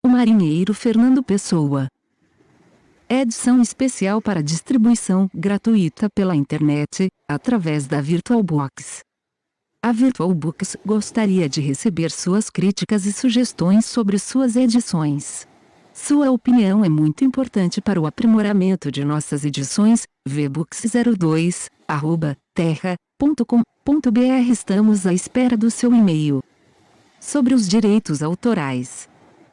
O marinheiro Fernando Pessoa. Edição especial para distribuição gratuita pela internet, através da VirtualBox. A VirtualBox gostaria de receber suas críticas e sugestões sobre suas edições. Sua opinião é muito importante para o aprimoramento de nossas edições. vbooks02@terra.com.br. Estamos à espera do seu e-mail. Sobre os direitos autorais.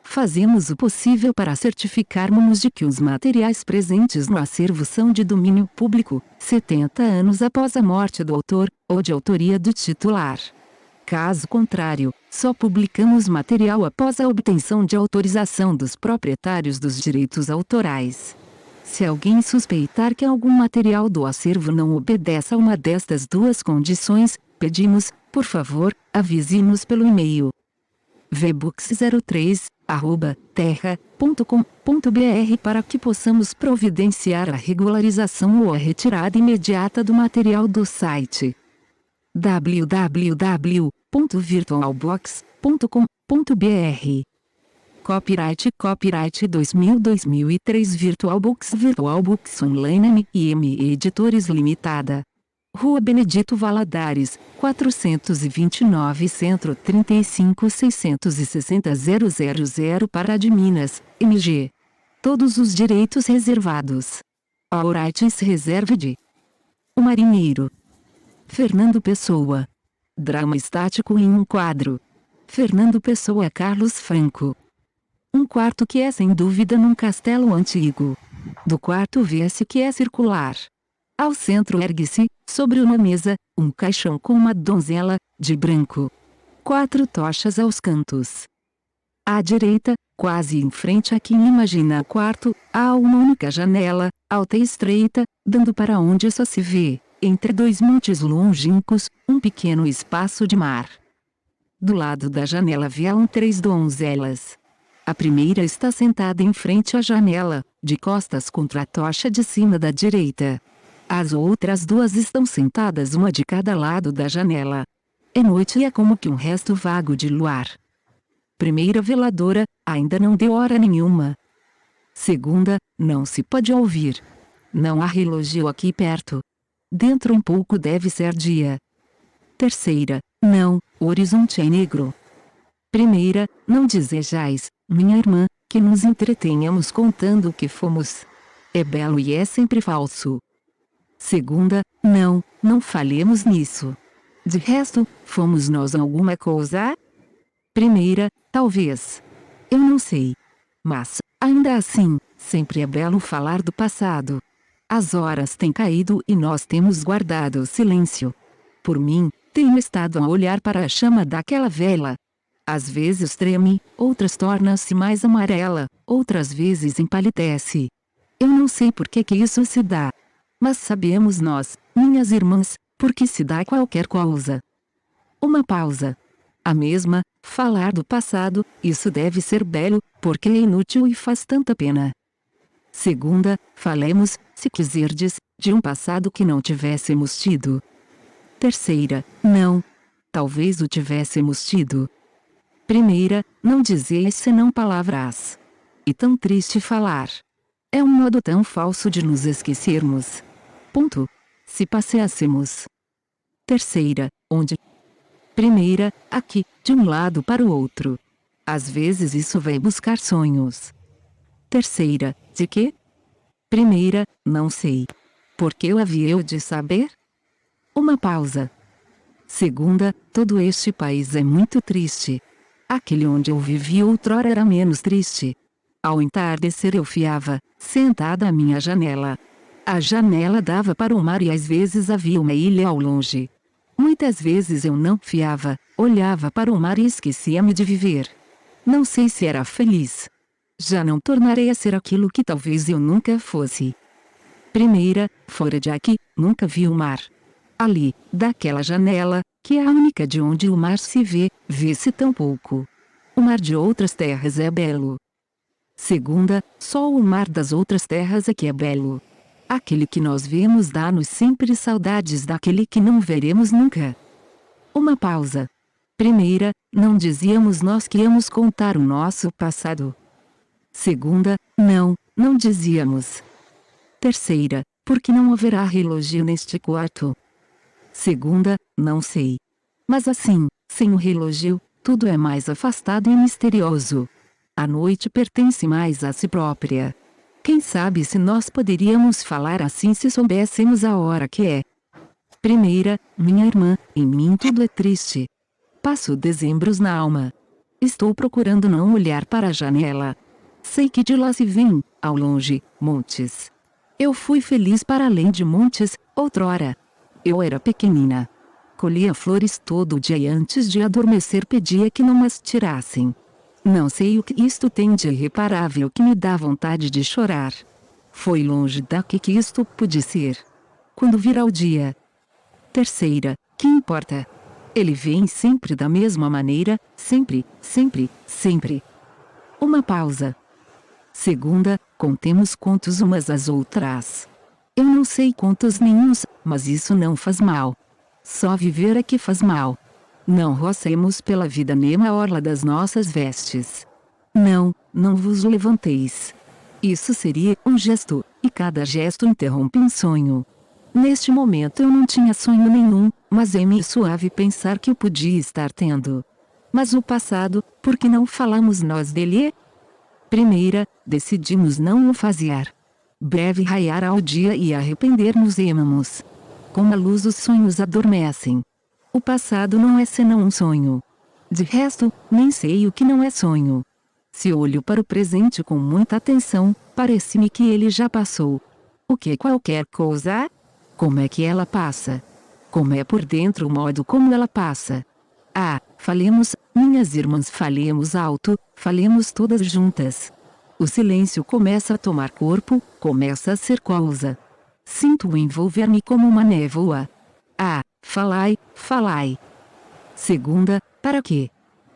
Fazemos o possível para certificarmos de que os materiais presentes no acervo são de domínio público, 70 anos após a morte do autor, ou de autoria do titular. Caso contrário, só publicamos material após a obtenção de autorização dos proprietários dos direitos autorais. Se alguém suspeitar que algum material do acervo não obedeça a uma destas duas condições, pedimos, por favor, avise-nos pelo e-mail vbooks03@terra.com.br para que possamos providenciar a regularização ou a retirada imediata do material do site www.virtualbox.com.br. Copyright 2003 VirtualBox Online M.I.M. Editores Limitada. Rua Benedito Valadares, 429 Centro 35 660 000 Pará de Minas, MG. Todos os direitos reservados. All rights reserved. O Marinheiro. Fernando Pessoa. Drama estático em um quadro. Fernando Pessoa Carlos Franco. Um quarto que é sem dúvida num castelo antigo. Do quarto vê-se que é circular. Ao centro ergue-se, sobre uma mesa, um caixão com uma donzela, de branco. 4 tochas aos cantos. À direita, quase em frente a quem imagina o quarto, há uma única janela, alta e estreita, dando para onde só se vê, entre 2 montes longínquos, um pequeno espaço de mar. Do lado da janela velam 3 donzelas. A primeira está sentada em frente à janela, de costas contra a tocha de cima da direita. As outras 2 estão sentadas uma de cada lado da janela. É noite e é como que um resto vago de luar. Primeira veladora, ainda não deu hora nenhuma. Segunda, não se pode ouvir. Não há relógio aqui perto. Dentro um pouco deve ser dia. Terceira, não, o horizonte é negro. Primeira, não desejais, minha irmã, que nos entretenhamos contando o que fomos. É belo e é sempre falso. Segunda, não falemos nisso. De resto, fomos nós alguma coisa? Primeira, talvez. Eu não sei. Mas, ainda assim, sempre é belo falar do passado. As horas têm caído e nós temos guardado o silêncio. Por mim, tenho estado a olhar para a chama daquela vela. Às vezes treme, outras torna-se mais amarela, outras vezes empalidece. Eu não sei por que isso se dá. Mas sabemos nós, minhas irmãs, por que se dá qualquer coisa. Uma pausa. A mesma, falar do passado, isso deve ser belo, porque é inútil e faz tanta pena. Segunda, falemos, se quiserdes, de um passado que não tivéssemos tido. Terceira, não. Talvez o tivéssemos tido. Primeira, não dizeis senão palavras. E tão triste falar. É um modo tão falso de nos esquecermos. Ponto. Se passeássemos. Terceira, onde? Primeira, aqui, de um lado para o outro. Às vezes isso vai buscar sonhos. Terceira, de quê? Primeira, não sei. Por que eu havia eu de saber? Uma pausa. Segunda, todo este país é muito triste. Aquele onde eu vivi outrora era menos triste. Ao entardecer eu fiava, sentada à minha janela. A janela dava para o mar e às vezes havia uma ilha ao longe. Muitas vezes eu não fiava, olhava para o mar e esquecia-me de viver. Não sei se era feliz. Já não tornarei a ser aquilo que talvez eu nunca fosse. Primeira, fora de aqui, nunca vi o mar. Ali, daquela janela, que é a única de onde o mar se vê, vê-se tão pouco. O mar de outras terras é belo. Segunda, só o mar das outras terras é que é belo. Aquele que nós vemos dá-nos sempre saudades daquele que não veremos nunca. Uma pausa. Primeira, não dizíamos nós que íamos contar o nosso passado. Segunda, não dizíamos. Terceira, porque não haverá relógio neste quarto. Segunda, não sei. Mas assim, sem o relógio, tudo é mais afastado e misterioso. A noite pertence mais a si própria. Quem sabe se nós poderíamos falar assim se soubéssemos a hora que é. Primeira, minha irmã, em mim tudo é triste. Passo dezembros na alma. Estou procurando não olhar para a janela. Sei que de lá se vêm, ao longe, montes. Eu fui feliz para além de montes, outrora. Eu era pequenina. Colhia flores todo dia e antes de adormecer pedia que não as tirassem. Não sei o que isto tem de irreparável que me dá vontade de chorar. Foi longe daqui que isto pude ser. Quando virá o dia. Terceira, que importa? Ele vem sempre da mesma maneira, sempre, sempre, sempre. Uma pausa. Segunda, contemos contos umas às outras. Eu não sei contos nenhuns, mas isso não faz mal. Só viver é que faz mal. Não rocemos pela vida nem a orla das nossas vestes. Não vos levanteis. Isso seria um gesto, e cada gesto interrompe um sonho. Neste momento eu não tinha sonho nenhum, mas é-me suave pensar que eu podia estar tendo. Mas o passado, por que não falamos nós dele? Primeira, decidimos não o fazer. Breve raiará o dia e arrepender-nos-emos. Com a luz os sonhos adormecem. O passado não é senão um sonho. De resto, nem sei o que não é sonho. Se olho para o presente com muita atenção, parece-me que ele já passou. O que é qualquer coisa? Como é que ela passa? Como é por dentro o modo como ela passa? Ah, falemos, minhas irmãs, falemos alto, falemos todas juntas. O silêncio começa a tomar corpo, começa a ser coisa. Sinto envolver-me como uma névoa. Ah, falai, falai. Segunda, para quê?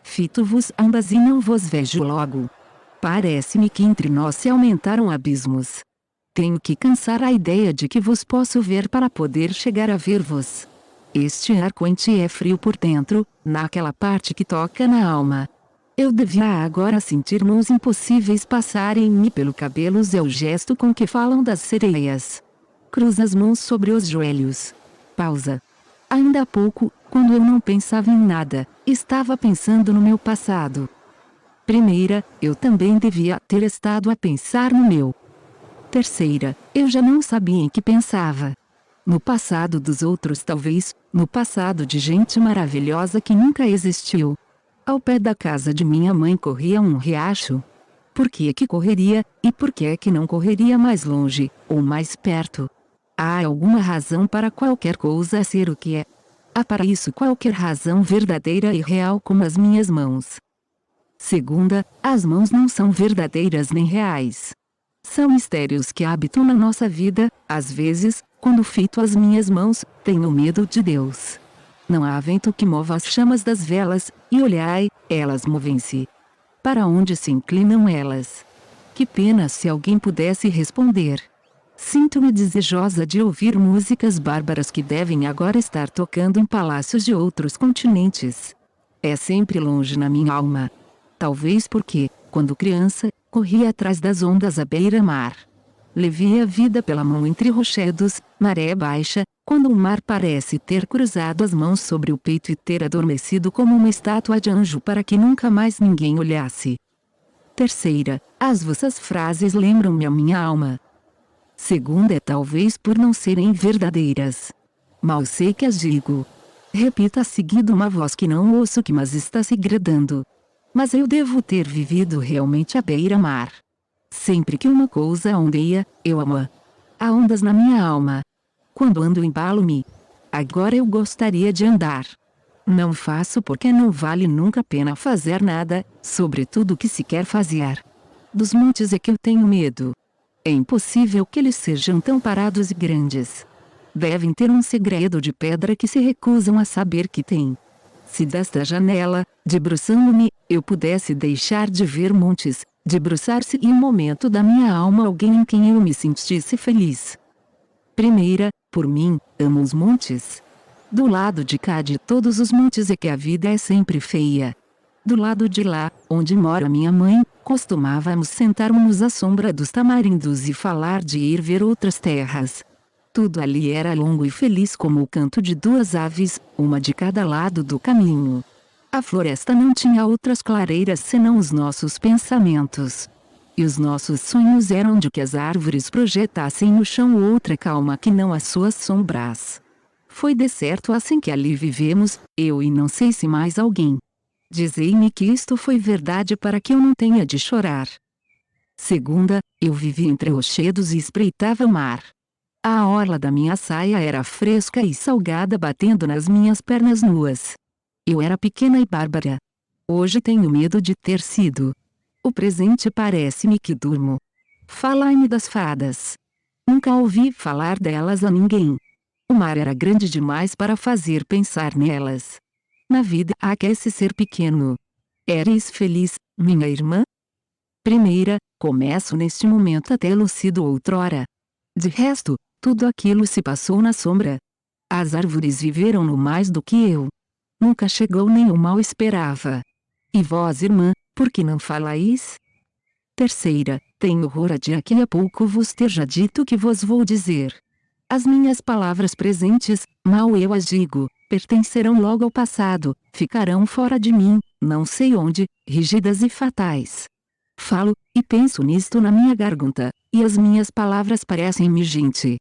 Fito-vos ambas e não vos vejo logo. Parece-me que entre nós se aumentaram abismos. Tenho que cansar a ideia de que vos posso ver para poder chegar a ver-vos. Este ar quente é frio por dentro, naquela parte que toca na alma. Eu devia agora sentir mãos impossíveis passarem-me pelo cabelo. É o gesto com que falam das sereias. Cruza as mãos sobre os joelhos. Pausa. Ainda há pouco, quando eu não pensava em nada, estava pensando no meu passado. Primeira, eu também devia ter estado a pensar no meu. Terceira, eu já não sabia em que pensava. No passado dos outros talvez, no passado de gente maravilhosa que nunca existiu. Ao pé da casa de minha mãe corria um riacho. Por que é que correria, e por que é que não correria mais longe, ou mais perto? Há alguma razão para qualquer coisa ser o que é. Há para isso qualquer razão verdadeira e real como as minhas mãos. Segunda, as mãos não são verdadeiras nem reais. São mistérios que habitam na nossa vida. Às vezes, quando fito as minhas mãos, tenho medo de Deus. Não há vento que mova as chamas das velas, e olhai, elas movem-se. Para onde se inclinam elas? Que pena se alguém pudesse responder. Sinto-me desejosa de ouvir músicas bárbaras que devem agora estar tocando em palácios de outros continentes. É sempre longe na minha alma. Talvez porque, quando criança, corria atrás das ondas à beira-mar. Levei a vida pela mão entre rochedos, maré baixa, quando o mar parece ter cruzado as mãos sobre o peito e ter adormecido como uma estátua de anjo para que nunca mais ninguém olhasse. Terceira, as vossas frases lembram-me a minha alma. Segunda é talvez por não serem verdadeiras. Mal sei que as digo. Repita a seguido uma voz que não ouço que mas está se gradando. Mas eu devo ter vivido realmente à beira-mar. Sempre que uma coisa ondeia, eu amo-a. Há ondas na minha alma. Quando ando embalo-me. Agora eu gostaria de andar. Não faço porque não vale nunca a pena fazer nada, sobretudo o que se quer fazer. Dos montes é que eu tenho medo. É impossível que eles sejam tão parados e grandes. Devem ter um segredo de pedra que se recusam a saber que têm. Se desta janela, debruçando-me, eu pudesse deixar de ver montes, debruçar-se em um momento da minha alma alguém em quem eu me sentisse feliz. Primeira, por mim, amo os montes. Do lado de cá de todos os montes é que a vida é sempre feia. Do lado de lá, onde mora minha mãe, costumávamos sentar-nos à sombra dos tamarindos e falar de ir ver outras terras. Tudo ali era longo e feliz como o canto de duas aves, uma de cada lado do caminho. A floresta não tinha outras clareiras senão os nossos pensamentos. E os nossos sonhos eram de que as árvores projetassem no chão outra calma que não as suas sombras. Foi de certo assim que ali vivemos, eu e não sei se mais alguém. Dizei-me que isto foi verdade para que eu não tenha de chorar. Segunda, eu vivi entre rochedos e espreitava o mar. A orla da minha saia era fresca e salgada batendo nas minhas pernas nuas. Eu era pequena e bárbara. Hoje tenho medo de ter sido. O presente parece-me que durmo. Falai-me das fadas. Nunca ouvi falar delas a ninguém. O mar era grande demais para fazer pensar nelas. Na vida há que se ser pequeno. Eres feliz, minha irmã? Primeira, começo neste momento a tê-lo sido outrora. De resto, tudo aquilo se passou na sombra. As árvores viveram no mais do que eu. Nunca chegou nem o mal esperava. E vós, irmã, por que não falais? Terceira, tenho horror de aqui a pouco vos ter já dito que vos vou dizer. As minhas palavras presentes, mal eu as digo, pertencerão logo ao passado, ficarão fora de mim, não sei onde, rígidas e fatais. Falo, e penso nisto na minha garganta, e as minhas palavras parecem-me gente.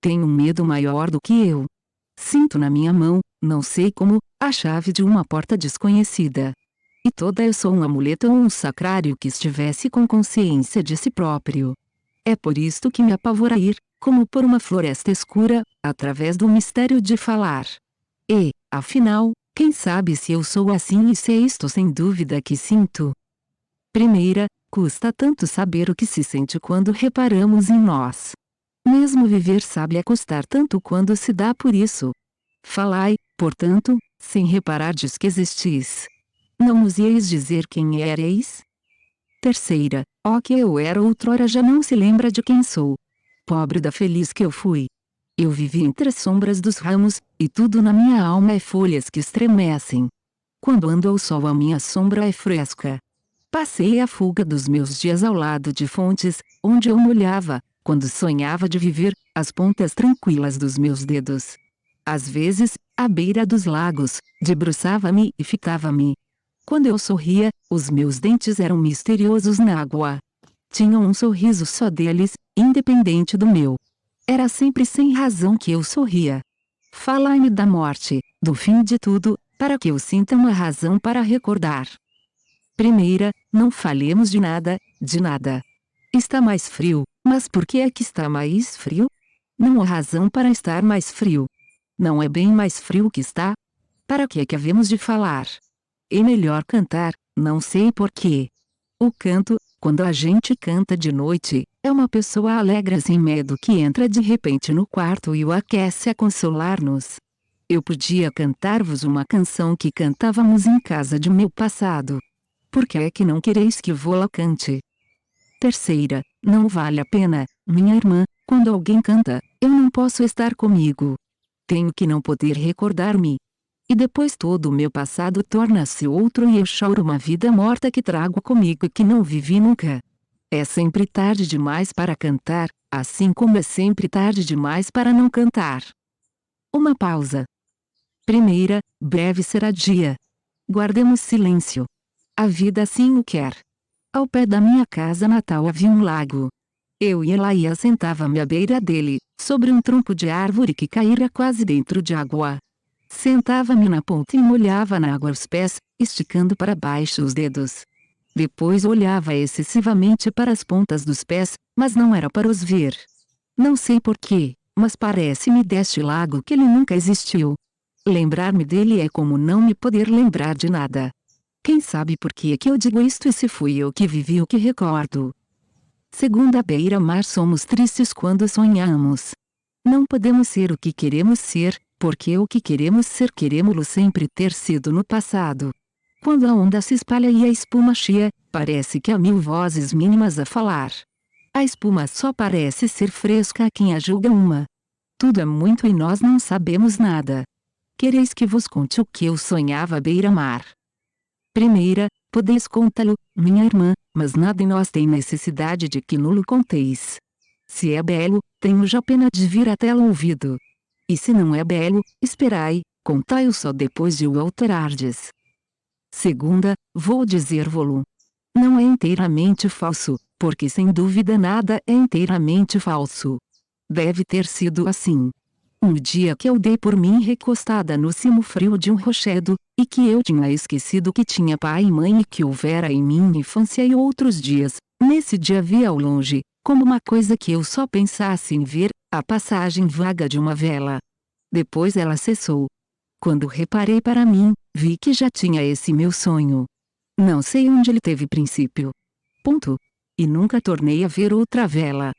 Tenho um medo maior do que eu. Sinto na minha mão, não sei como, a chave de uma porta desconhecida. E toda eu sou um amuleto ou um sacrário que estivesse com consciência de si próprio. É por isto que me apavora ir, como por uma floresta escura, através do mistério de falar. E, afinal, quem sabe se eu sou assim e se é isto sem dúvida que sinto? Primeira, custa tanto saber o que se sente quando reparamos em nós. Mesmo viver sabe a custar tanto quando se dá por isso. Falai, portanto, sem reparardes que existis. Não nos ieis dizer quem éreis? Terceira, ó que eu era outrora já não se lembra de quem sou. Pobre da feliz que eu fui. Eu vivi entre as sombras dos ramos, e tudo na minha alma é folhas que estremecem. Quando ando ao sol a minha sombra é fresca. Passei a fuga dos meus dias ao lado de fontes, onde eu molhava, quando sonhava de viver, as pontas tranquilas dos meus dedos. Às vezes, à beira dos lagos, debruçava-me e ficava-me. Quando eu sorria, os meus dentes eram misteriosos na água. Tinham um sorriso só deles, independente do meu. Era sempre sem razão que eu sorria. Falai-me da morte, do fim de tudo, para que eu sinta uma razão para recordar. Primeira, não falemos de nada, de nada. Está mais frio, mas por que é que está mais frio? Não há razão para estar mais frio. Não é bem mais frio que está? Para que é que havemos de falar? É melhor cantar, não sei por quê. O canto, quando a gente canta de noite, é uma pessoa alegre sem medo que entra de repente no quarto e o aquece a consolar-nos. Eu podia cantar-vos uma canção que cantávamos em casa de meu passado. Por que é que não quereis que vô-la cante? Terceira, não vale a pena, minha irmã, quando alguém canta, eu não posso estar comigo. Tenho que não poder recordar-me. E depois todo o meu passado torna-se outro e eu choro uma vida morta que trago comigo e que não vivi nunca. É sempre tarde demais para cantar, assim como é sempre tarde demais para não cantar. Uma pausa. Primeira, breve será dia. Guardemos silêncio. A vida assim o quer. Ao pé da minha casa natal havia um lago. Eu ia lá e assentava-me à beira dele, sobre um tronco de árvore que caíra quase dentro de água. Sentava-me na ponta e molhava na água os pés, esticando para baixo os dedos. Depois olhava excessivamente para as pontas dos pés, mas não era para os ver. Não sei porquê, mas parece-me deste lago que ele nunca existiu. Lembrar-me dele é como não me poder lembrar de nada. Quem sabe por que é que eu digo isto e se fui eu que vivi o que recordo? Segundo a beira-mar somos tristes quando sonhamos. Não podemos ser o que queremos ser, porque o que queremos ser queremos-lo sempre ter sido no passado. Quando a onda se espalha e a espuma chia, parece que há mil vozes mínimas a falar. A espuma só parece ser fresca a quem a julga uma. Tudo é muito e nós não sabemos nada. Quereis que vos conte o que eu sonhava à beira-mar? Primeira, podeis contá-lo, minha irmã, mas nada em nós tem necessidade de que nulo conteis. Se é belo, tenho já pena de vir até o ouvido. E se não é belo, esperai, contai-o só depois de o alterardes. Segunda, vou dizer-vo-lo. Não é inteiramente falso, porque sem dúvida nada é inteiramente falso. Deve ter sido assim. Um dia que eu dei por mim recostada no cimo frio de um rochedo, e que eu tinha esquecido que tinha pai e mãe e que houvera em minha infância e outros dias, nesse dia vi ao longe, como uma coisa que eu só pensasse em ver, a passagem vaga de uma vela. Depois ela cessou. Quando reparei para mim, vi que já tinha esse meu sonho. Não sei onde ele teve princípio. Ponto. E nunca tornei a ver outra vela.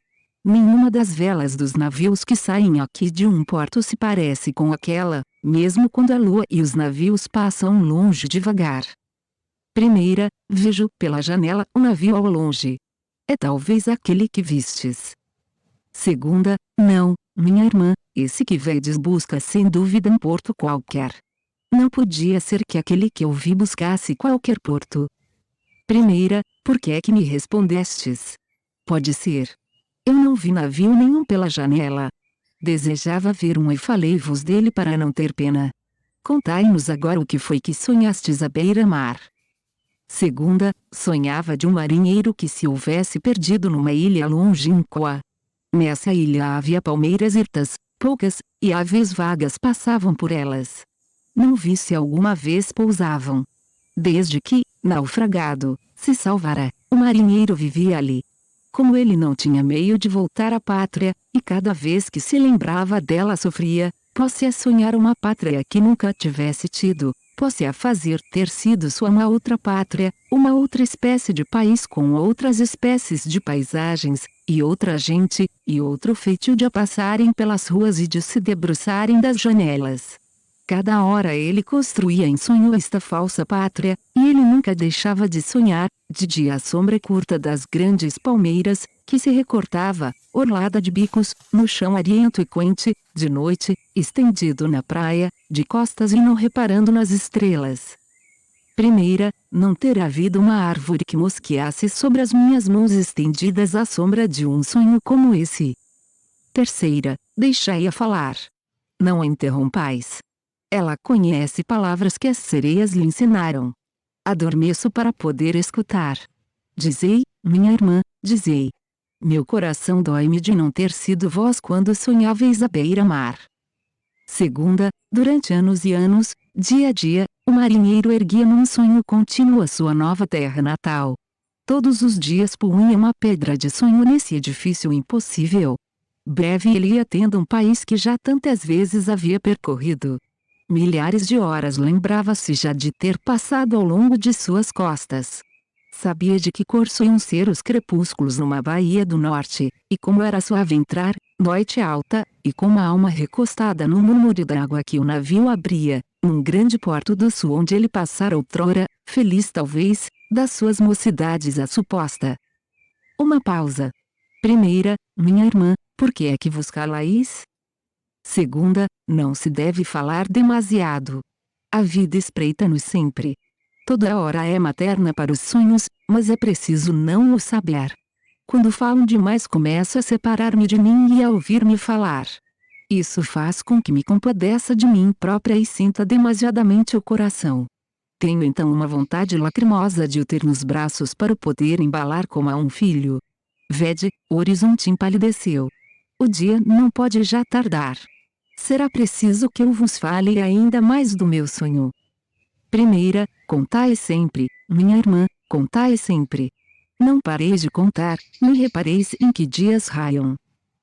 Nenhuma das velas dos navios que saem aqui de um porto se parece com aquela, mesmo quando a lua e os navios passam longe devagar. Primeira, vejo pela janela um navio ao longe. É talvez aquele que vistes. Segunda, não, minha irmã, esse que vedes busca sem dúvida um porto qualquer. Não podia ser que aquele que eu vi buscasse qualquer porto. Primeira, por que é que me respondestes? Pode ser. Eu não vi navio nenhum pela janela. Desejava ver um e falei-vos dele para não ter pena. Contai-nos agora o que foi que sonhastes à beira-mar. Segunda, sonhava de um marinheiro que se houvesse perdido numa ilha longínqua. Nessa ilha havia palmeiras hirtas, poucas, e aves vagas passavam por elas. Não vi se alguma vez pousavam. Desde que, naufragado, se salvara, o marinheiro vivia ali. Como ele não tinha meio de voltar à pátria, e cada vez que se lembrava dela sofria, pôs-se a sonhar uma pátria que nunca tivesse tido, pôs-se a fazer ter sido sua uma outra pátria, uma outra espécie de país com outras espécies de paisagens, e outra gente, e outro feitio de a passarem pelas ruas e de se debruçarem das janelas. Cada hora ele construía em sonho esta falsa pátria, e ele nunca deixava de sonhar, de dia a sombra curta das grandes palmeiras, que se recortava, orlada de bicos, no chão ariento e quente, de noite, estendido na praia, de costas e não reparando nas estrelas. Primeira, não ter havido uma árvore que mosqueasse sobre as minhas mãos estendidas à sombra de um sonho como esse. Terceira, deixai-a falar. Não a interrompais. Ela conhece palavras que as sereias lhe ensinaram. Adormeço para poder escutar. Dizei, minha irmã, dizei. Meu coração dói-me de não ter sido vós quando sonháveis à beira-mar. Segunda, durante anos e anos, dia a dia, o marinheiro erguia num sonho contínuo a sua nova terra natal. Todos os dias punha uma pedra de sonho nesse edifício impossível. Breve ele ia tendo um país que já tantas vezes havia percorrido. Milhares de horas lembrava-se já de ter passado ao longo de suas costas. Sabia de que cor iam ser os crepúsculos numa baía do norte, e como era suave entrar, noite alta, e com a alma recostada no murmúrio da água que o navio abria, num grande porto do sul onde ele passara outrora, feliz talvez, das suas mocidades a suposta. Uma pausa. Primeira, minha irmã, por que é que vos calais? Segunda, não se deve falar demasiado. A vida espreita-nos sempre. Toda hora é materna para os sonhos, mas é preciso não o saber. Quando falam demais começo a separar-me de mim e a ouvir-me falar. Isso faz com que me compadeça de mim própria e sinta demasiadamente o coração. Tenho então uma vontade lacrimosa de o ter nos braços para o poder embalar como a um filho. Vede, o horizonte empalideceu. O dia não pode já tardar. Será preciso que eu vos fale ainda mais do meu sonho. Primeira, contai sempre, minha irmã, contai sempre. Não pareis de contar, nem repareis em que dias raiam.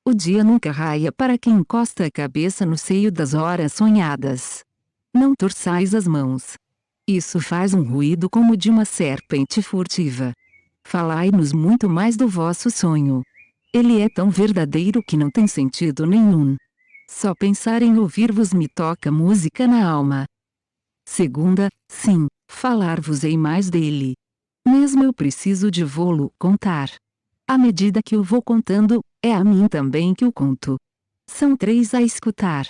O dia nunca raia para quem encosta a cabeça no seio das horas sonhadas. Não torçais as mãos. Isso faz um ruído como de uma serpente furtiva. Falai-nos muito mais do vosso sonho. Ele é tão verdadeiro que não tem sentido nenhum. Só pensar em ouvir-vos me toca música na alma. Segunda, sim, falar-vos-ei mais dele. Mesmo eu preciso de vô-lo contar. À medida que o vou contando, é a mim também que o conto. São três a escutar.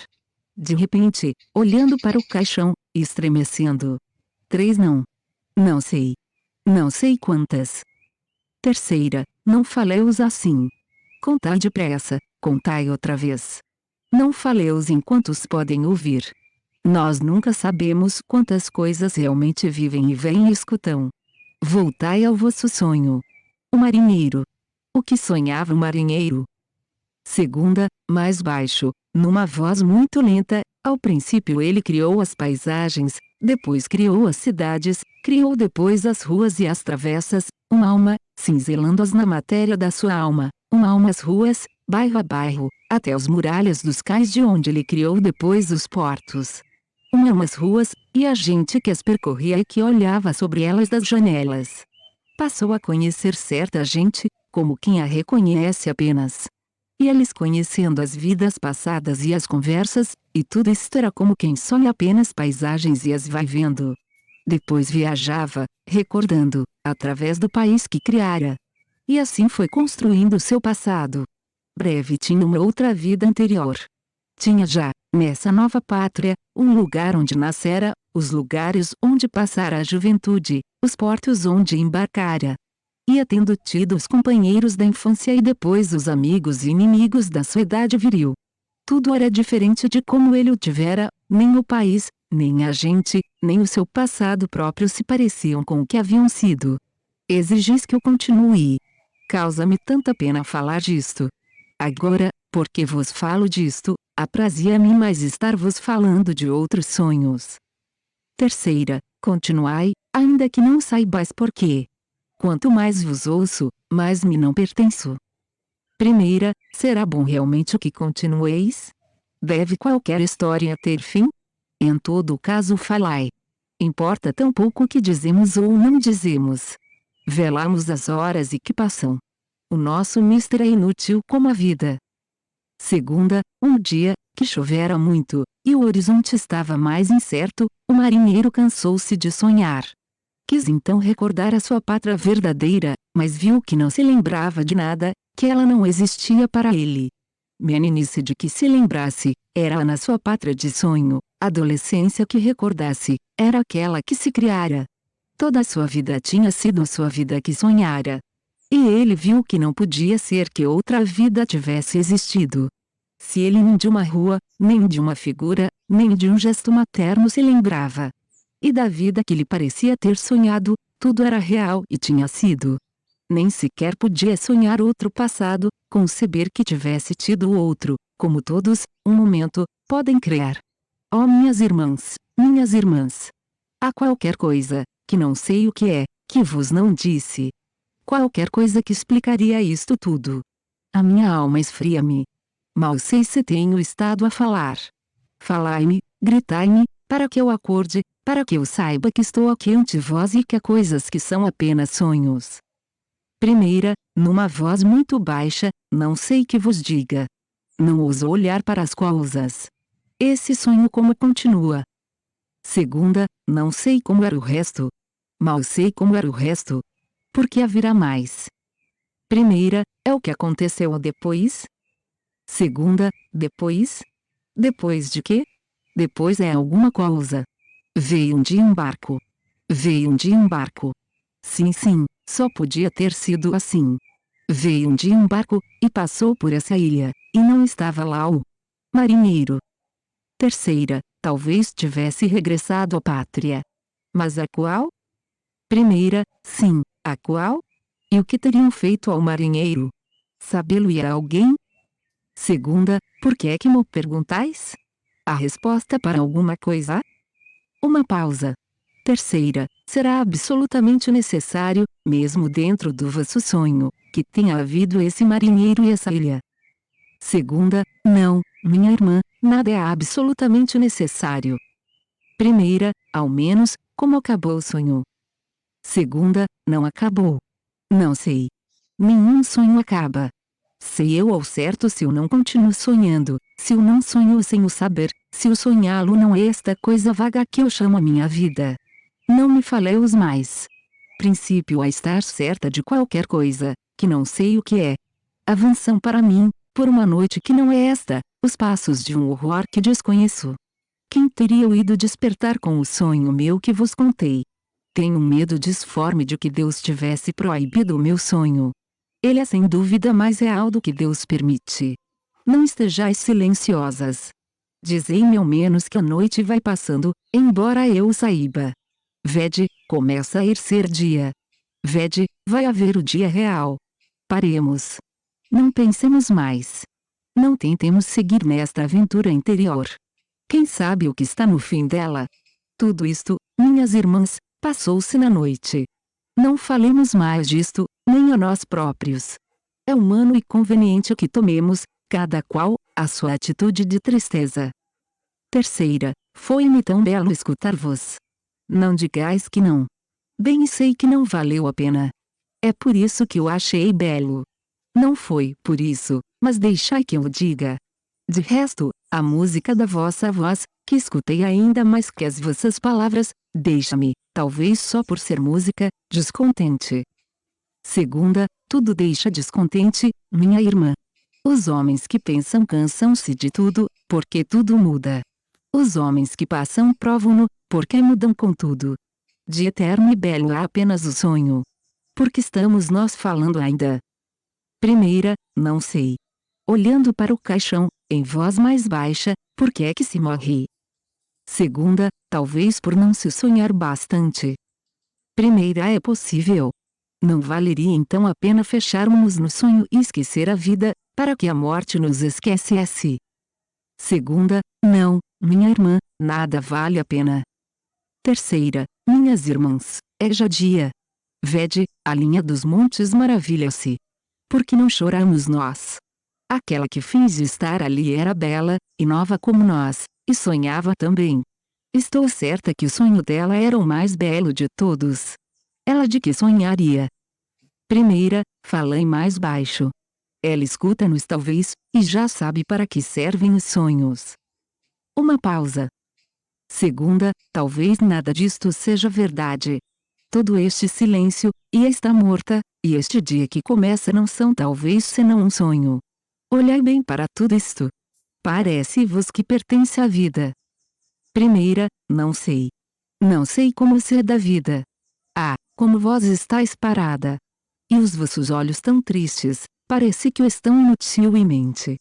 De repente, olhando para o caixão, estremecendo. Três não. Não sei. Não sei quantas. Terceira, não falei-os assim. Contai depressa, contai outra vez. Não falei-os enquanto os podem ouvir. Nós nunca sabemos quantas coisas realmente vivem e veem e escutam. Voltai ao vosso sonho. O marinheiro. O que sonhava o marinheiro? Segunda, mais baixo, numa voz muito lenta, ao princípio ele criou as paisagens, depois criou as cidades, criou depois as ruas e as travessas, uma alma, cinzelando-as na matéria da sua alma, uma alma as ruas, bairro a bairro, até as muralhas dos cais de onde ele criou depois os portos. Uma alma as ruas, e a gente que as percorria e que olhava sobre elas das janelas. Passou a conhecer certa gente, como quem a reconhece apenas. E eles conhecendo as vidas passadas e as conversas, e tudo isto era como quem sonha apenas paisagens e as vai vendo. Depois viajava, recordando, através do país que criara. E assim foi construindo seu passado. Breve tinha uma outra vida anterior. Tinha já, nessa nova pátria, um lugar onde nascera, os lugares onde passara a juventude, os portos onde embarcara. Ia tendo tido os companheiros da infância e depois os amigos e inimigos da sua idade viril. Tudo era diferente de como ele o tivera, nem o país, nem a gente, nem o seu passado próprio se pareciam com o que haviam sido. Exigis que eu continue. Causa-me tanta pena falar disto. Agora, porque vos falo disto, aprazia-me mais estar vos falando de outros sonhos. Terceira, continuai, ainda que não saibais porquê. Quanto mais vos ouço, mais me não pertenço. Primeira, será bom realmente que continueis? Deve qualquer história ter fim? Em todo caso falai. Importa tão pouco o que dizemos ou não dizemos. Velamos as horas e que passam. O nosso mister é inútil como a vida. Segunda, um dia, que chovera muito, e o horizonte estava mais incerto, o marinheiro cansou-se de sonhar. Quis então recordar a sua pátria verdadeira, mas viu que não se lembrava de nada, que ela não existia para ele. Meninice de que se lembrasse, era na sua pátria de sonho, adolescência que recordasse, era aquela que se criara. Toda a sua vida tinha sido a sua vida que sonhara. E ele viu que não podia ser que outra vida tivesse existido. Se ele nem de uma rua, nem de uma figura, nem de um gesto materno se lembrava. E da vida que lhe parecia ter sonhado, tudo era real e tinha sido. Nem sequer podia sonhar outro passado, conceber que tivesse tido outro, como todos, um momento, podem criar. Ó minhas irmãs! Há qualquer coisa, que não sei o que é, que vos não disse. Qualquer coisa que explicaria isto tudo. A minha alma esfria-me. Mal sei se tenho estado a falar. Falai-me, gritai-me, para que eu acorde, para que eu saiba que estou aqui ante vós e que há coisas que são apenas sonhos. Primeira, numa voz muito baixa, não sei que vos diga. Não ouso olhar para as coisas. Esse sonho como continua. Segunda, não sei como era o resto. Mal sei como era o resto. Porque haverá mais. Primeira, é o que aconteceu depois. Segunda, depois. Depois de quê? Depois é alguma coisa. Veio um dia um barco. Veio um dia um barco. Sim, só podia ter sido assim. Veio um dia um barco, e passou por essa ilha, e não estava lá o marinheiro. Terceira, talvez tivesse regressado à pátria. Mas a qual? Primeira, sim, a qual? E o que teriam feito ao marinheiro? Sabê-lo-ia alguém? Segunda, por que é que me perguntais? A resposta para alguma coisa? Uma pausa. Terceira, será absolutamente necessário, mesmo dentro do vosso sonho, que tenha havido esse marinheiro e essa ilha. Segunda, não, minha irmã, nada é absolutamente necessário. Primeira, ao menos, como acabou o sonho. Segunda, não acabou. Não sei. Nenhum sonho acaba. Sei eu ao certo se eu não continuo sonhando, se eu não sonho sem o saber, se o sonhá-lo não é esta coisa vaga que eu chamo a minha vida. Não me faleis mais. Princípio a estar certa de qualquer coisa, que não sei o que é. Avançam para mim, por uma noite que não é esta, os passos de um horror que desconheço. Quem teria ido despertar com o sonho meu que vos contei? Tenho medo disforme de que Deus tivesse proibido o meu sonho. Ele é sem dúvida mais real do que Deus permite. Não estejais silenciosas. Dizei-me ao menos que a noite vai passando, embora eu o saiba. Vede, começa a ir ser dia. Vede, vai haver o dia real. Paremos. Não pensemos mais. Não tentemos seguir nesta aventura interior. Quem sabe o que está no fim dela? Tudo isto, minhas irmãs, passou-se na noite. Não falemos mais disto, nem a nós próprios. É humano e conveniente que tomemos, cada qual, a sua atitude de tristeza. Terceira, foi-me tão belo escutar-vos. Não digais que não. Bem sei que não valeu a pena. É por isso que o achei belo. Não foi por isso, mas deixai que eu o diga. De resto, a música da vossa voz, que escutei ainda mais que as vossas palavras, deixa-me, talvez só por ser música, descontente. Segunda, tudo deixa descontente, minha irmã. Os homens que pensam cansam-se de tudo, porque tudo muda. Os homens que passam provam-no, porque mudam com tudo. De eterno e belo há apenas o sonho. Porque estamos nós falando ainda? Primeira, não sei. Olhando para o caixão, em voz mais baixa, por que é que se morre? Segunda, talvez por não se sonhar bastante. Primeira, é possível. Não valeria então a pena fecharmos no sonho e esquecer a vida, para que a morte nos esquecesse? Segunda, não, minha irmã, nada vale a pena. Terceira, minhas irmãs, é já dia. Vede, a linha dos montes maravilha-se. Por que não choramos nós? Aquela que finge estar ali era bela, e nova como nós, e sonhava também. Estou certa que o sonho dela era o mais belo de todos. Ela de que sonharia? Primeira, falei mais baixo. Ela escuta-nos talvez, e já sabe para que servem os sonhos. Uma pausa. Segunda, talvez nada disto seja verdade. Todo este silêncio, e está morta, e este dia que começa não são talvez senão um sonho. Olhai bem para tudo isto. Parece-vos que pertence à vida. Primeira, não sei. Não sei como ser da vida. Ah, como vós estáis parada. E os vossos olhos tão tristes, parece que o estão inutilmente.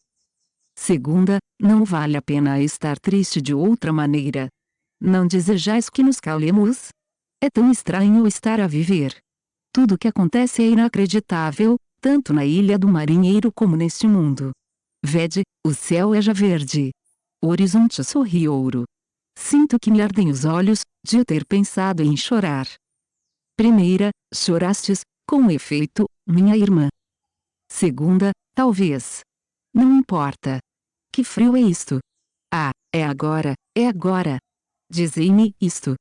Segunda, não vale a pena estar triste de outra maneira. Não desejais que nos calemos? É tão estranho estar a viver. Tudo o que acontece é inacreditável, tanto na ilha do marinheiro como neste mundo. Vede, o céu é já verde. O horizonte sorri ouro. Sinto que me ardem os olhos, de eu ter pensado em chorar. Primeira, chorastes, com efeito, minha irmã. Segunda, talvez. Não importa. Que frio é isto? Ah, é agora, é agora. Dizei-me isto.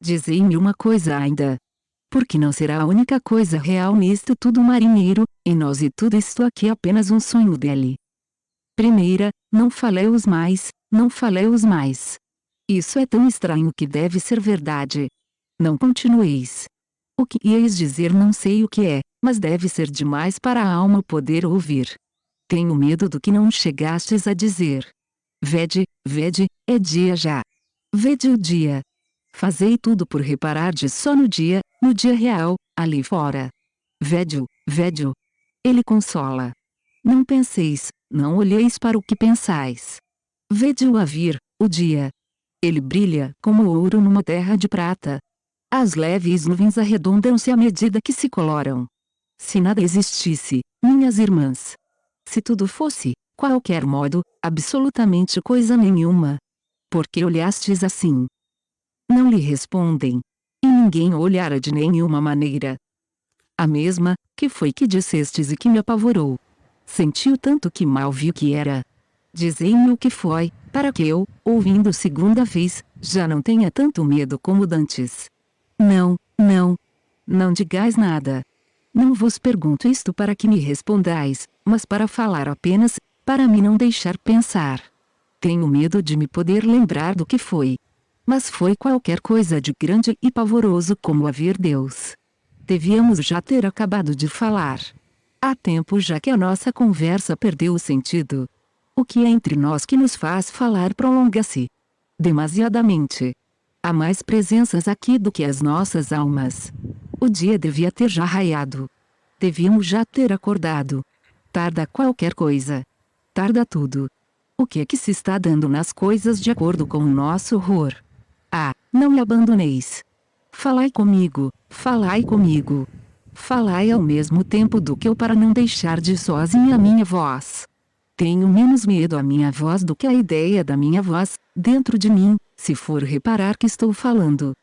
Dizei-me uma coisa ainda. Porque não será a única coisa real nisto tudo marinheiro, e nós e tudo isto aqui é apenas um sonho dele. Primeira, não falei-os mais, não falei-os mais. Isso é tão estranho que deve ser verdade. Não continueis. O que ieis dizer não sei o que é, mas deve ser demais para a alma poder ouvir. Tenho medo do que não chegastes a dizer. Vede, vede, é dia já. Vede o dia. Fazei tudo por reparardes só no dia real, ali fora. Vede-o, vede-o. Ele consola. Não penseis, não olheis para o que pensais. Vede-o a vir, o dia. Ele brilha como ouro numa terra de prata. As leves nuvens arredondam-se à medida que se coloram. Se nada existisse, minhas irmãs. Se tudo fosse, qualquer modo, absolutamente coisa nenhuma. Por que olhastes assim? Não lhe respondem. E ninguém olhara de nenhuma maneira. A mesma, que foi que dissestes e que me apavorou. Sentiu tanto que mal vi o que era. Dizei-me o que foi, para que eu, ouvindo segunda vez, já não tenha tanto medo como dantes. Não, não. Não digais nada. Não vos pergunto isto para que me respondais, mas para falar apenas, para me não deixar pensar. Tenho medo de me poder lembrar do que foi. Mas foi qualquer coisa de grande e pavoroso como a ver Deus. Devíamos já ter acabado de falar. Há tempo já que a nossa conversa perdeu o sentido. O que é entre nós que nos faz falar prolonga-se demasiadamente. Há mais presenças aqui do que as nossas almas. O dia devia ter já raiado. Devíamos já ter acordado. Tarda qualquer coisa. Tarda tudo. O que é que se está dando nas coisas de acordo com o nosso horror? Ah, não me abandoneis. Falai comigo, falai comigo. Falai ao mesmo tempo do que eu para não deixar de sozinha a minha voz. Tenho menos medo à minha voz do que a ideia da minha voz, dentro de mim, se for reparar que estou falando.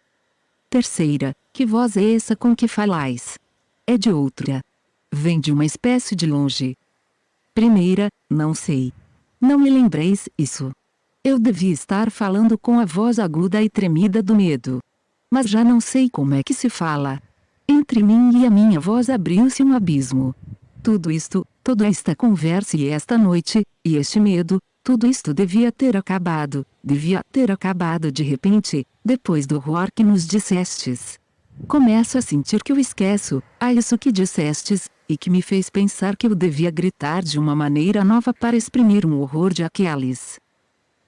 Terceira, que voz é essa com que falais? É de outra. Vem de uma espécie de longe. Primeira, não sei. Não me lembreis isso. Eu devia estar falando com a voz aguda e tremida do medo. Mas já não sei como é que se fala. Entre mim e a minha voz abriu-se um abismo. Tudo isto, toda esta conversa e esta noite, e este medo, tudo isto devia ter acabado de repente, depois do horror que nos dissestes. Começo a sentir que eu esqueço, isso que dissestes, e que me fez pensar que eu devia gritar de uma maneira nova para exprimir um horror de aqueles.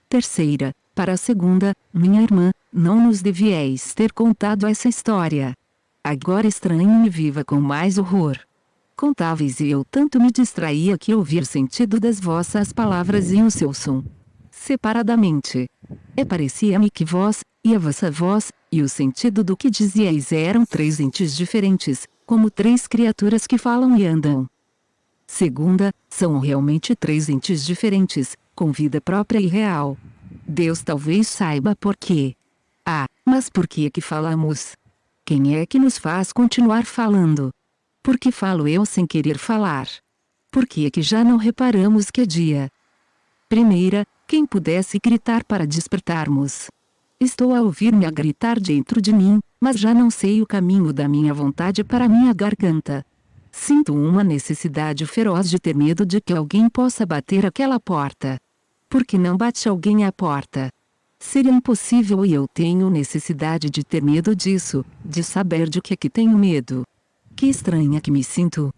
Terceira, para a segunda, minha irmã, não nos devíeis ter contado essa história. Agora estranho e viva com mais horror. Contáveis e eu tanto me distraía que ouvi o sentido das vossas palavras e o seu som separadamente. Parecia-me que vós, e a vossa voz, e o sentido do que dizíeis eram três entes diferentes, como três criaturas que falam e andam. Segunda, são realmente três entes diferentes, com vida própria e real. Deus talvez saiba por quê. Mas por que é que falamos? Quem é que nos faz continuar falando? Por que falo eu sem querer falar? Por que é que já não reparamos que é dia? Primeira, quem pudesse gritar para despertarmos. Estou a ouvir-me a gritar dentro de mim, mas já não sei o caminho da minha vontade para minha garganta. Sinto uma necessidade feroz de ter medo de que alguém possa bater aquela porta. Por que não bate alguém à porta? Seria impossível e eu tenho necessidade de ter medo disso, de saber de que tenho medo. Que estranha que me sinto.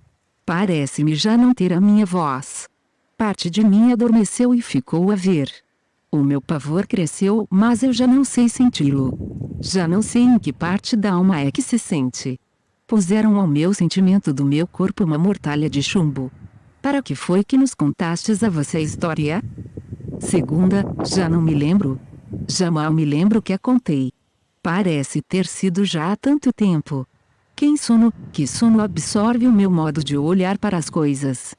Parece-me já não ter a minha voz. Parte de mim adormeceu e ficou a ver. O meu pavor cresceu, mas eu já não sei senti-lo. Já não sei em que parte da alma é que se sente. Puseram ao meu sentimento do meu corpo uma mortalha de chumbo. Para que foi que nos contastes a vossa história? Segunda, já não me lembro. Já mal me lembro que a contei. Parece ter sido já há tanto tempo. Que sono absorve o meu modo de olhar para as coisas.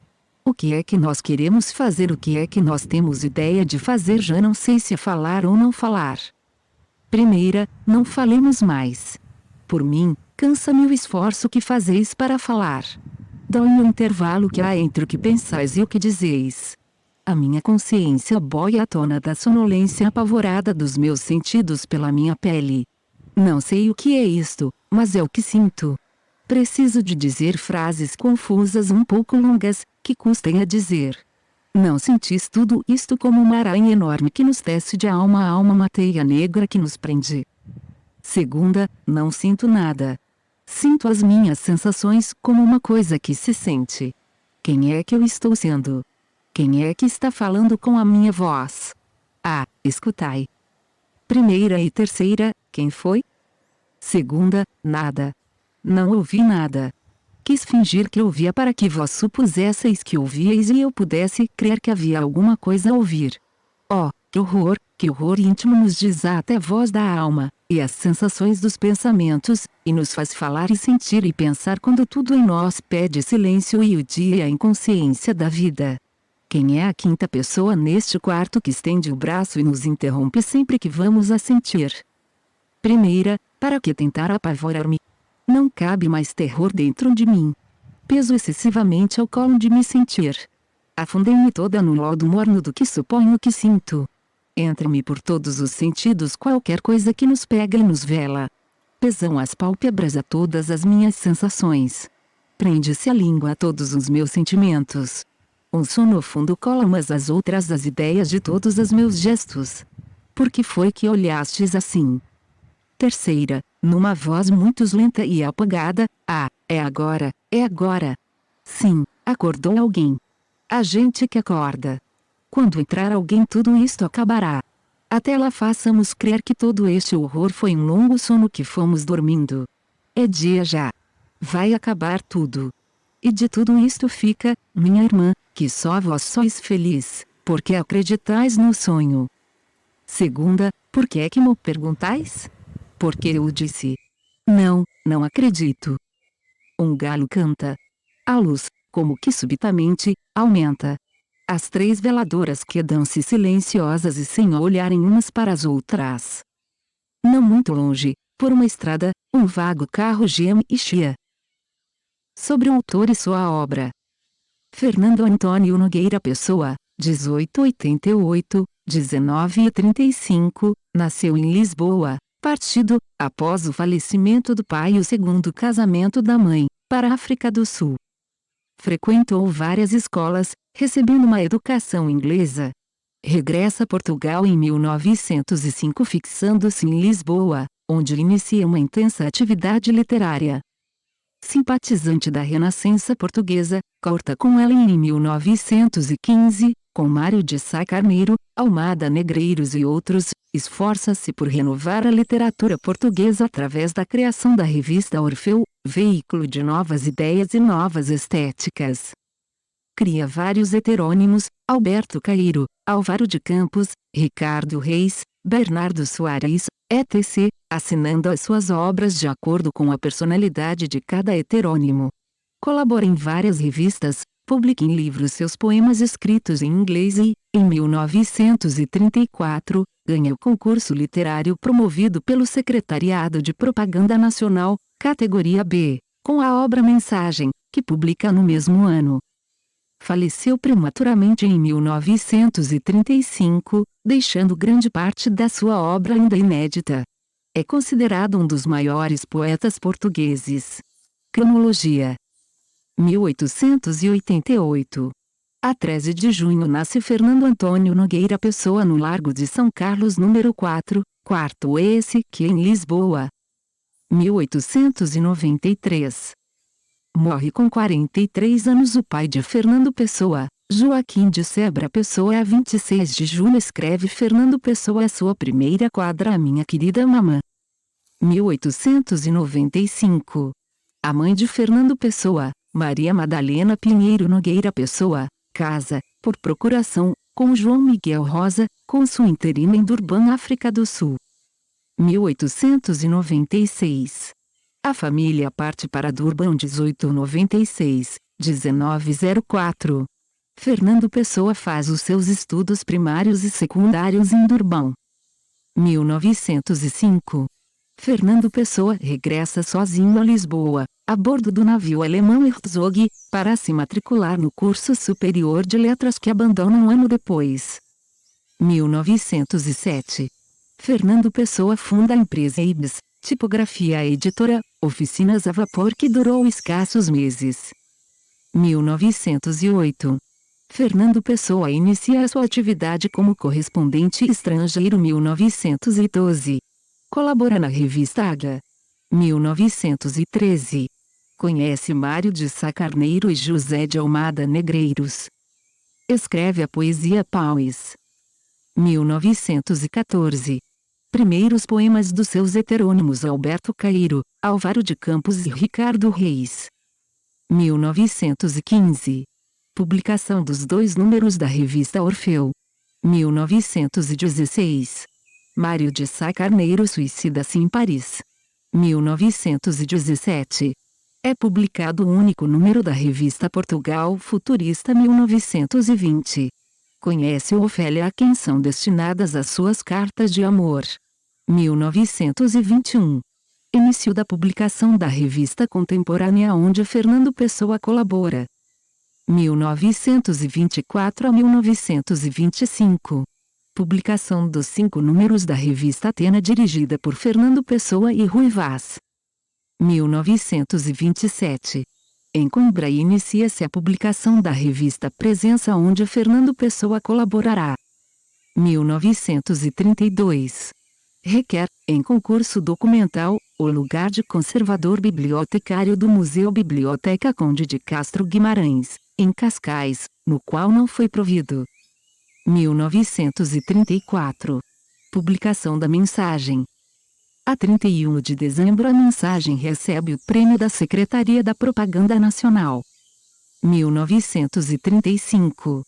O que é que nós queremos fazer? O que é que nós temos ideia de fazer? Já não sei se é falar ou não falar. Primeira, não falemos mais. Por mim, cansa-me o esforço que fazeis para falar. Dá-me o intervalo que há entre o que pensais e o que dizeis. A minha consciência boia à tona da sonolência apavorada dos meus sentidos pela minha pele. Não sei o que é isto, mas é o que sinto. Preciso de dizer frases confusas um pouco longas, que custem a dizer. Não sentis tudo isto como uma aranha enorme que nos tece de alma a alma, uma teia negra que nos prende? Segunda, não sinto nada. Sinto as minhas sensações como uma coisa que se sente. Quem é que eu estou sendo? Quem é que está falando com a minha voz? Escutai. Primeira e terceira, quem foi? Segunda, nada. Não ouvi nada. Quis fingir que ouvia para que vós supusesseis que ouvíeis e eu pudesse crer que havia alguma coisa a ouvir. Oh, que horror íntimo nos desata a voz da alma, e as sensações dos pensamentos, e nos faz falar e sentir e pensar quando tudo em nós pede silêncio e o dia e a inconsciência da vida. Quem é a quinta pessoa neste quarto que estende o braço e nos interrompe sempre que vamos a sentir? Primeira, para que tentar apavorar-me? Não cabe mais terror dentro de mim. Peso excessivamente ao colo de me sentir. Afundei-me toda no lodo morno do que suponho que sinto. Entra-me por todos os sentidos qualquer coisa que nos pega e nos vela. Pesam as pálpebras a todas as minhas sensações. Prende-se a língua a todos os meus sentimentos. Um sono fundo cola umas às outras as ideias de todos os meus gestos. Por que foi que olhastes assim? Terceira, numa voz muito lenta e apagada, é agora, é agora. Sim, acordou alguém. A gente que acorda. Quando entrar alguém tudo isto acabará. Até lá façamos crer que todo este horror foi um longo sono que fomos dormindo. É dia já. Vai acabar tudo. E de tudo isto fica, minha irmã, que só vós sois feliz, porque acreditais no sonho. Segunda, por que é que me perguntais? Porque eu disse. Não, não acredito. Um galo canta. A luz, como que subitamente, aumenta. As três veladoras quedam-se silenciosas e sem olharem umas para as outras. Não muito longe, por uma estrada, um vago carro geme e chia. Sobre o autor e sua obra. Fernando Antônio Nogueira Pessoa, 1888, 1935, nasceu em Lisboa, partido, após o falecimento do pai e o segundo casamento da mãe, para a África do Sul. Frequentou várias escolas, recebendo uma educação inglesa. Regressa a Portugal em 1905 fixando-se em Lisboa, onde inicia uma intensa atividade literária. Simpatizante da Renascença portuguesa, corta com ela em 1915, com Mário de Sá Carneiro, Almada Negreiros e outros, esforça-se por renovar a literatura portuguesa através da criação da revista Orfeu, veículo de novas ideias e novas estéticas. Cria vários heterônimos, Alberto Cairo, Álvaro de Campos, Ricardo Reis, Bernardo Soares, etc., assinando as suas obras de acordo com a personalidade de cada heterônimo. Colabora em várias revistas, publica em livros seus poemas escritos em inglês e, em 1934, ganha o concurso literário promovido pelo Secretariado de Propaganda Nacional, categoria B, com a obra Mensagem, que publica no mesmo ano. Faleceu prematuramente em 1935, deixando grande parte da sua obra ainda inédita. É considerado um dos maiores poetas portugueses. Cronologia: 1888. A 13 de junho nasce Fernando Antônio Nogueira Pessoa no Largo de São Carlos número 4, quarto esse que em Lisboa. 1893. Morre com 43 anos o pai de Fernando Pessoa, Joaquim de Sebra Pessoa. A 26 de julho escreve Fernando Pessoa a sua primeira quadra A Minha Querida Mamã. 1895. A mãe de Fernando Pessoa, Maria Madalena Pinheiro Nogueira Pessoa, casa, por procuração, com João Miguel Rosa, cônsul interino em Durban, África do Sul. 1896. A família parte para Durban 1896, 1904. Fernando Pessoa faz os seus estudos primários e secundários em Durban. 1905. Fernando Pessoa regressa sozinho a Lisboa, a bordo do navio alemão Herzog, para se matricular no curso superior de letras que abandona um ano depois. 1907. Fernando Pessoa funda a empresa Ibis, tipografia editora, oficinas a vapor que durou escassos meses. 1908. Fernando Pessoa inicia a sua atividade como correspondente estrangeiro. 1912. Colabora na revista H. 1913. Conhece Mário de Sá Carneiro e José de Almada Negreiros. Escreve a poesia Paues. 1914. Primeiros poemas dos seus heterônimos Alberto Cairo, Álvaro de Campos e Ricardo Reis. 1915. Publicação dos 2 números da revista Orfeu. 1916. Mário de Sá Carneiro suicida-se em Paris. 1917. É publicado o único número da revista Portugal Futurista 1920. Conhece Ofélia a quem são destinadas as suas cartas de amor. 1921. Início da publicação da revista Contemporânea onde Fernando Pessoa colabora. 1924 a 1925. Publicação dos 5 números da revista Atena dirigida por Fernando Pessoa e Rui Vaz. 1927. Em Coimbra inicia-se a publicação da revista Presença onde Fernando Pessoa colaborará. 1932. Requer, em concurso documental, o lugar de conservador bibliotecário do Museu Biblioteca Conde de Castro Guimarães, em Cascais, no qual não foi provido. 1934. publicação da mensagem. A 31 de dezembro a mensagem recebe o prêmio da Secretaria da Propaganda Nacional. 1935.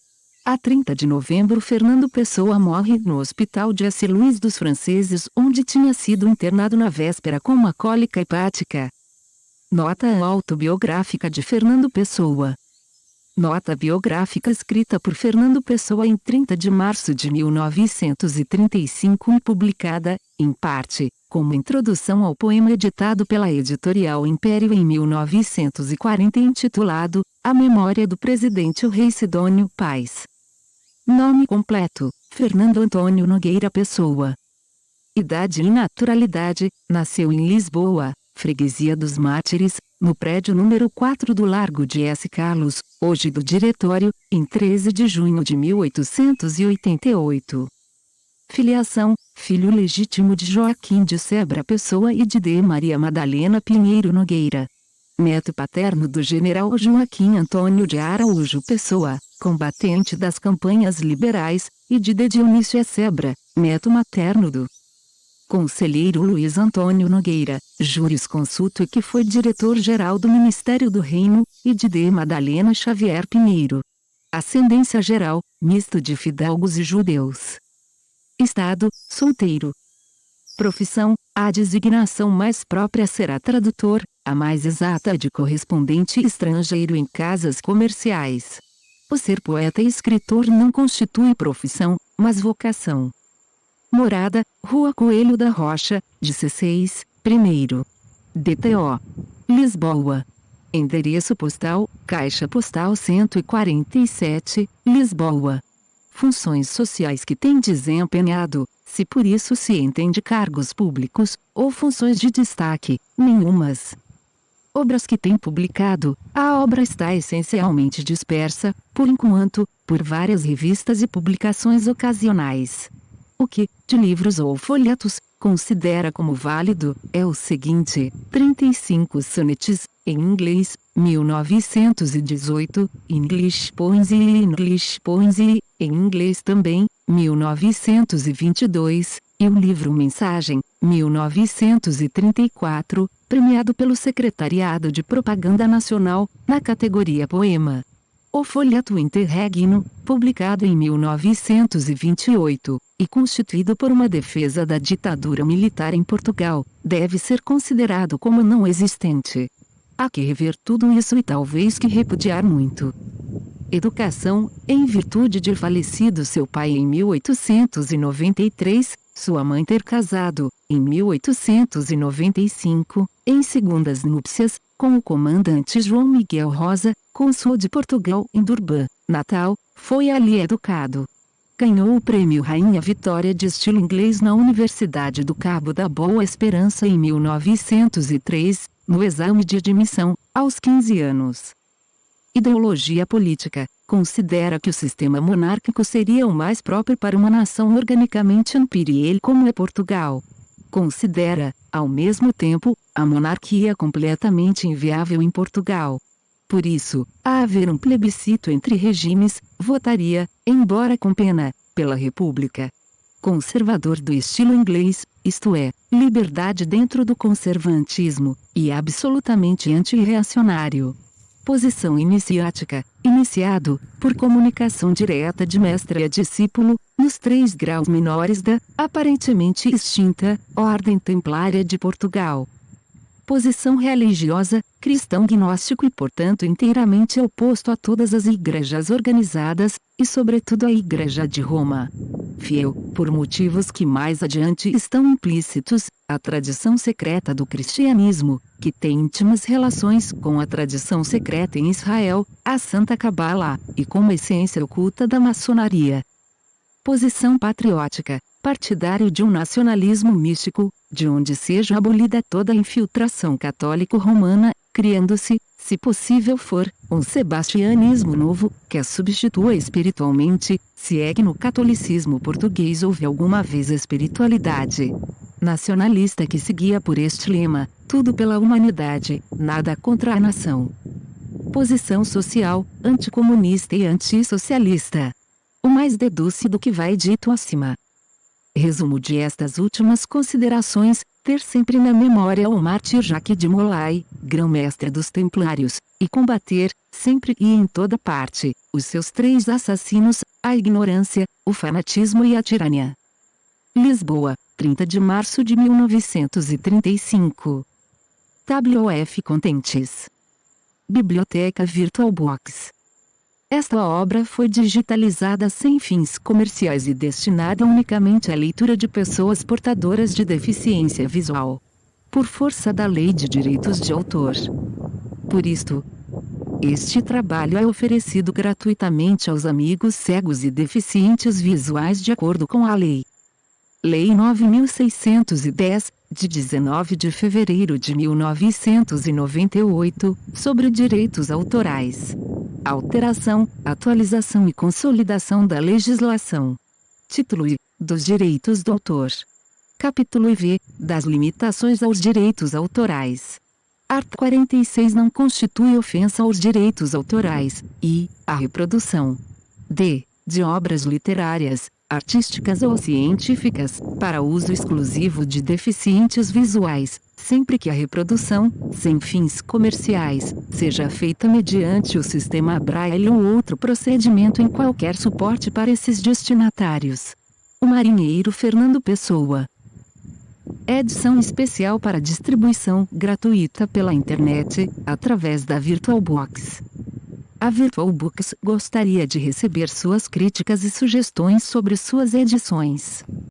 A 30 de novembro Fernando Pessoa morre no Hospital de S. Luís dos Franceses, onde tinha sido internado na véspera com uma cólica hepática. Nota autobiográfica de Fernando Pessoa. Nota biográfica escrita por Fernando Pessoa em 30 de março de 1935 e publicada, em parte, como introdução ao poema editado pela editorial Império em 1940 intitulado A Memória do Presidente o Rei Sidônio Paz. Nome completo: Fernando Antônio Nogueira Pessoa. Idade e naturalidade: nasceu em Lisboa, Freguesia dos Mártires, no prédio número 4 do Largo de S. Carlos, hoje do Diretório, em 13 de junho de 1888. Filiação: filho legítimo de Joaquim de Sebra Pessoa e de D. Maria Madalena Pinheiro Nogueira. Neto paterno do general Joaquim Antônio de Araújo Pessoa, combatente das campanhas liberais, e de D. Dionísio Sebra, neto materno do conselheiro Luiz Antônio Nogueira, jurisconsulto e que foi diretor-geral do Ministério do Reino, e de D. Madalena Xavier Pinheiro. Ascendência geral, misto de fidalgos e judeus. Estado: solteiro. Profissão: a designação mais própria será tradutor, a mais exata de correspondente estrangeiro em casas comerciais. O ser poeta e escritor não constitui profissão, mas vocação. Morada: Rua Coelho da Rocha, 16, 1º. DTO: Lisboa. Endereço postal: Caixa Postal 147, Lisboa. Funções sociais que tem desempenhado, se por isso se entende cargos públicos, ou funções de destaque, nenhumas. Obras que tem publicado: a obra está essencialmente dispersa, por enquanto, por várias revistas e publicações ocasionais. O que, de livros ou folhetos, considera como válido, é o seguinte: 35 sonetes, em inglês, 1918, English Poems, em inglês também, 1922, e o livro Mensagem, 1934, premiado pelo Secretariado de Propaganda Nacional, na categoria Poema. O folheto Interregno, publicado em 1928, e constituído por uma defesa da ditadura militar em Portugal, deve ser considerado como não existente. Há que rever tudo isso e talvez que repudiar muito. Educação: em virtude de falecido seu pai em 1893, sua mãe ter casado, em 1895, em segundas núpcias, com o comandante João Miguel Rosa, cônsul de Portugal em Durban, Natal, foi ali educado. Ganhou o prêmio Rainha Vitória de estilo inglês na Universidade do Cabo da Boa Esperança em 1903, no exame de admissão, aos 15 anos. Ideologia política: considera que o sistema monárquico seria o mais próprio para uma nação organicamente imperial como é Portugal. Considera, ao mesmo tempo, a monarquia completamente inviável em Portugal. Por isso, a haver um plebiscito entre regimes, votaria, embora com pena, pela República. Conservador do estilo inglês, isto é, liberdade dentro do conservantismo, e absolutamente anti-reacionário. Posição iniciática: iniciado, por comunicação direta de mestre a discípulo, nos 3 graus menores da, aparentemente extinta, Ordem Templária de Portugal. Posição religiosa: cristão gnóstico e portanto inteiramente oposto a todas as igrejas organizadas, e sobretudo a Igreja de Roma. Fiel, por motivos que mais adiante estão implícitos, à tradição secreta do cristianismo, que tem íntimas relações com a tradição secreta em Israel, a Santa Cabala, e com a essência oculta da maçonaria. Posição patriótica: partidário de um nacionalismo místico, de onde seja abolida toda a infiltração católico-romana, criando-se, se possível for, um sebastianismo novo, que a substitua espiritualmente, se é que no catolicismo português houve alguma vez espiritualidade. Nacionalista que seguia por este lema: tudo pela humanidade, nada contra a nação. Posição social: anticomunista e antissocialista. O mais deduz-se do que vai dito acima. Resumo de estas últimas considerações: ter sempre na memória o mártir Jacques de Molay, grão-mestre dos Templários, e combater, sempre e em toda parte, os seus 3 assassinos, a ignorância, o fanatismo e a tirania. Lisboa, 30 de março de 1935. WF Contentes. Biblioteca VirtualBox. Esta obra foi digitalizada sem fins comerciais e destinada unicamente à leitura de pessoas portadoras de deficiência visual, por força da Lei de Direitos de Autor. Por isto, este trabalho é oferecido gratuitamente aos amigos cegos e deficientes visuais de acordo com a Lei 9.610, de 19 de fevereiro de 1998, sobre direitos autorais. Alteração, atualização e consolidação da legislação. Título I. Dos direitos do autor. Capítulo IV. Das limitações aos direitos autorais. Art. 46 não constitui ofensa aos direitos autorais, e, a reprodução de obras literárias, artísticas ou científicas, para uso exclusivo de deficientes visuais, sempre que a reprodução, sem fins comerciais, seja feita mediante o sistema Braille ou outro procedimento em qualquer suporte para esses destinatários. O marinheiro Fernando Pessoa. Edição especial para distribuição gratuita pela internet, através da VirtualBox. A VirtualBox gostaria de receber suas críticas e sugestões sobre suas edições.